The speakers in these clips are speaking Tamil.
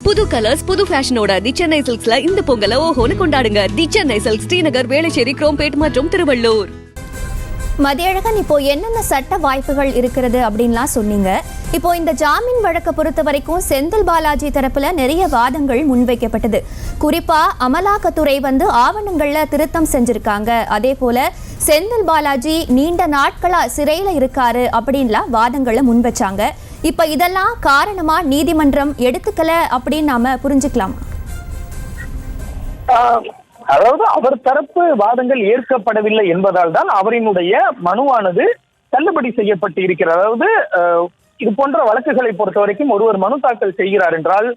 புது கலர்ஸ் புது ஃபேஷனோட தி சென்னை சில்க்ஸ்ல இந்த பொங்கலை ஓஹோன்னு கொண்டாடுங்க. தி சென்னை சில்க்ஸ், ஸ்ரீநகர், வேளச்சேரி, குரோம்பேட் மற்றும் திருவள்ளூர். மதியழகன், இப்போ என்னென்ன சட்ட வாய்ப்புகள் இருக்கிறது அப்படின்லாம் சொன்னீங்க. இப்போ இந்த ஜாமீன் வழக்கை பொறுத்த வரைக்கும் செந்தில் பாலாஜி தரப்புல நிறைய வாதங்கள் முன்வைக்கப்பட்டது. குறிப்பா அமலாக்கத்துறை ஆவணங்கள்ல திருத்தம் செஞ்சிருக்காங்க. அதே போல செந்தில் பாலாஜி நீண்ட நாட்களா சிறையில இருக்காரு அப்படின்லாம் வாதங்களை முன்வச்சாங்க. இப்ப இதெல்லாம் காரணமா நீதிமன்றம் எடுத்துக்கல அப்படின்னு நாம புரிஞ்சுக்கலாமா? அதாவது அவர் தரப்பு வாதங்கள் ஏற்கப்படவில்லை என்பதால் தான் அவரினுடைய மனுவானது தள்ளுபடி செய்யப்பட்டு இருக்கிறது. அதாவது இது போன்ற வழக்குகளை பொறுத்த வரைக்கும் ஒருவர் மனு தாக்கல் செய்கிறார் என்றால்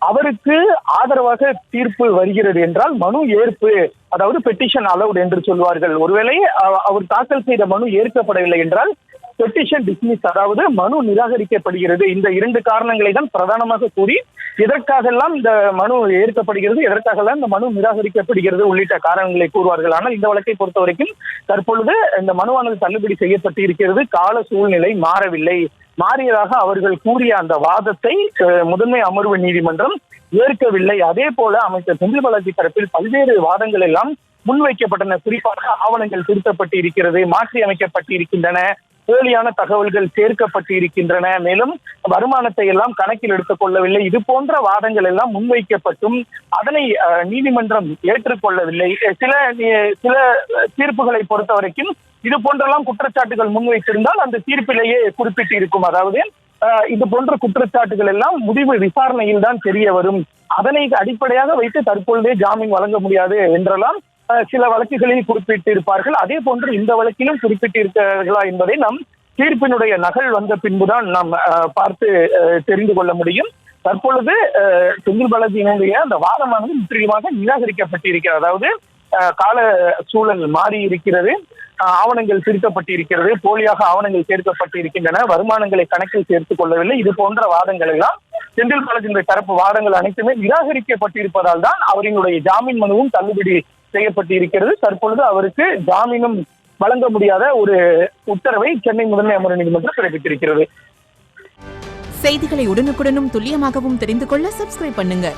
அவருக்கு ஆதரவாக தீர்ப்பு வருகிறது என்றால் மனு ஏற்பு, அதாவது பெட்டிஷன் அலவுட் என்று சொல்வார்கள். ஒருவேளை அவர் தாக்கல் செய்த மனு ஏற்கப்படவில்லை என்றால் பெட்டிஷன் டிஸ்மிஸ், அதாவது மனு நிராகரிக்கப்படுகிறது. இந்த இரண்டு காரணங்களை தான் பிரதானமாக கூறி எதற்காகலாம் இந்த மனு ஏற்கப்படுகிறது, எதற்காகலாம் இந்த மனு நிராகரிக்கப்படுகிறது உள்ளிட்ட காரணங்களை கூறுவார்கள். ஆனால் இந்த வழக்கை பொறுத்த வரைக்கும் தற்பொழுது இந்த மனுவானது தள்ளுபடி செய்யப்பட்டு இருக்கிறது. கால சூழ்நிலை மாறவில்லை. மாறியதாக அவர்கள் கூறிய அந்த வாதத்தை முதன்மை அமர்வு நீதிமன்றம் ஏற்கவில்லை. அதே போல அமைச்சர் செந்தில் பாலாஜி தரப்பில் பல்வேறு வாதங்கள் எல்லாம் முன்வைக்கப்பட்டன. குறிப்பாக ஆவணங்கள் திருத்தப்பட்டு இருக்கிறது, மாற்றி அமைக்கப்பட்டு இருக்கின்றன, போலியான தகவல்கள் சேர்க்கப்பட்டு இருக்கின்றன, மேலும் வருமானத்தை எல்லாம் கணக்கில் எடுத்துக் கொள்ளவில்லை. இது போன்ற வாதங்கள் எல்லாம் முன்வைக்கப்பட்டும் அதனை நீதிமன்றம் ஏற்றுக்கொள்ளவில்லை. சில தீர்ப்புகளை பொறுத்த வரைக்கும் இது போன்றெல்லாம் குற்றச்சாட்டுகள் முன்வைத்திருந்தால் அந்த தீர்ப்பிலேயே குறிப்பிட்டு இருக்கும். அதாவது இது போன்ற குற்றச்சாட்டுகள் எல்லாம் முடிவு விசாரணையில் தான் தெரிய வரும், அதனை அடிப்படையாக வைத்து தற்பொழுதே ஜாமீன் வழங்க முடியாது என்றெல்லாம் சில வழக்குகளில் குறிப்பிட்டு இருப்பார்கள். அதே போன்று இந்த வழக்கிலும் குறிப்பிட்டு இருக்கிறார்களா என்பதை நாம் தீர்ப்பினுடைய நகல் வந்த பின்புதான் நாம் பார்த்து தெரிந்து கொள்ள முடியும். தற்பொழுது செந்தில் பாலாஜியினுடைய அந்த வாதமானது முற்றிலுமாக நிராகரிக்கப்பட்டு இருக்கிறது. அதாவது கால சூழல் மாறி இருக்கிறது, ஆவணங்கள் திருத்தப்பட்டு இருக்கிறது, போலியாக ஆவணங்கள் சேர்க்கப்பட்டு இருக்கின்றன, வருமானங்களை கணக்கில் சேர்த்துக் கொள்ளவில்லை. இது போன்ற வாதங்கள் எல்லாம் செந்தில் பாலாஜியினுடைய தரப்பு வாதங்கள் அனைத்துமே நிராகரிக்கப்பட்டிருப்பதால் தான் அவரினுடைய ஜாமீன் மனுவும் தள்ளுபடி செய்யப்பட்டு இருக்கிறது. தற்பொழுது அவருக்கு ஜாமீனும் வழங்க முடியாத ஒரு உத்தரவை சென்னை முதன்மை அமர்வு நீதிமன்றம் பிறப்பித்திருக்கிறது. செய்திகளை உடனுக்குடனும் துல்லியமாகவும் தெரிந்து கொள்ள சப்ஸ்கிரைப் பண்ணுங்க.